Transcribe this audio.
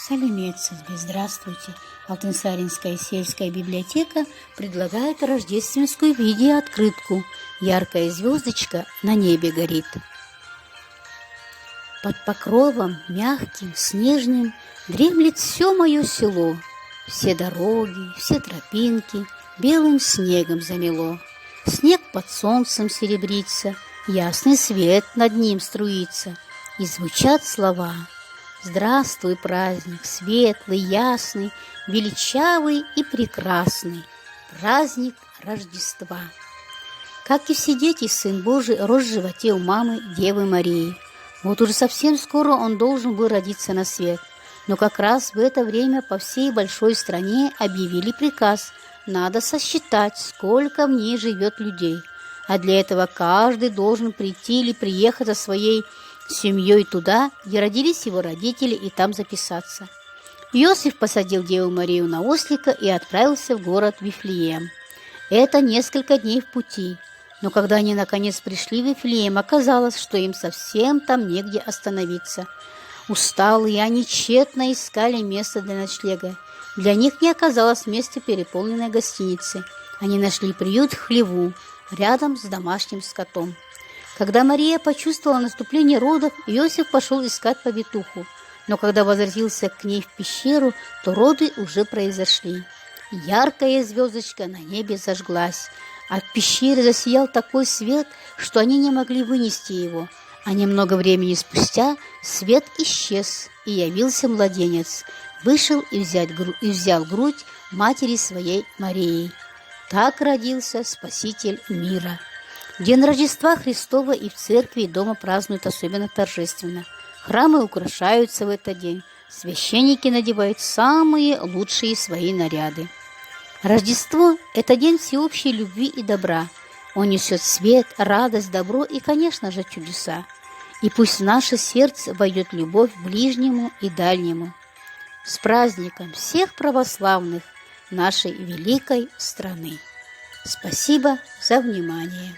Салюмец тебе, здравствуйте! Алтынсаринская сельская библиотека предлагает рождественскую видеооткрытку. Яркая звездочка на небе горит. Под покровом мягким, снежным дремлет все мое село. Все дороги, все тропинки белым снегом замело. Снег под солнцем серебрится, ясный свет над ним струится, и звучат слова: «Здравствуй, праздник, светлый, ясный, величавый и прекрасный, праздник Рождества». Как и все дети, Сын Божий рос в животе у мамы Девы Марии. Вот уже совсем скоро он должен был родиться на свет. Но как раз в это время по всей большой стране объявили приказ: надо сосчитать, сколько в ней живет людей. А для этого каждый должен прийти или приехать со своей семьей туда, где родились его родители, и там записаться. Иосиф посадил Деву Марию на ослика и отправился в город Вифлеем. Это несколько дней в пути. Но когда они наконец пришли в Вифлеем, оказалось, что им совсем там негде остановиться. Усталые, они тщетно искали место для ночлега. Для них не оказалось места переполненной гостиницы. Они нашли приют в хлеву, рядом с домашним скотом. Когда Мария почувствовала наступление родов, Иосиф пошел искать повитуху. Но когда возвратился к ней в пещеру, то роды уже произошли. Яркая звездочка на небе зажглась. От пещеры засиял такой свет, что они не могли вынести его. А немного времени спустя свет исчез, и явился младенец. Вышел и взял грудь матери своей Марии. Так родился Спаситель мира. День Рождества Христова и в церкви, и дома празднуют особенно торжественно. Храмы украшаются в этот день. Священники надевают самые лучшие свои наряды. Рождество – это день всеобщей любви и добра. Он несет свет, радость, добро и, конечно же, чудеса. И пусть в наше сердце войдет любовь к ближнему и дальнему. С праздником всех православных нашей великой страны! Спасибо за внимание!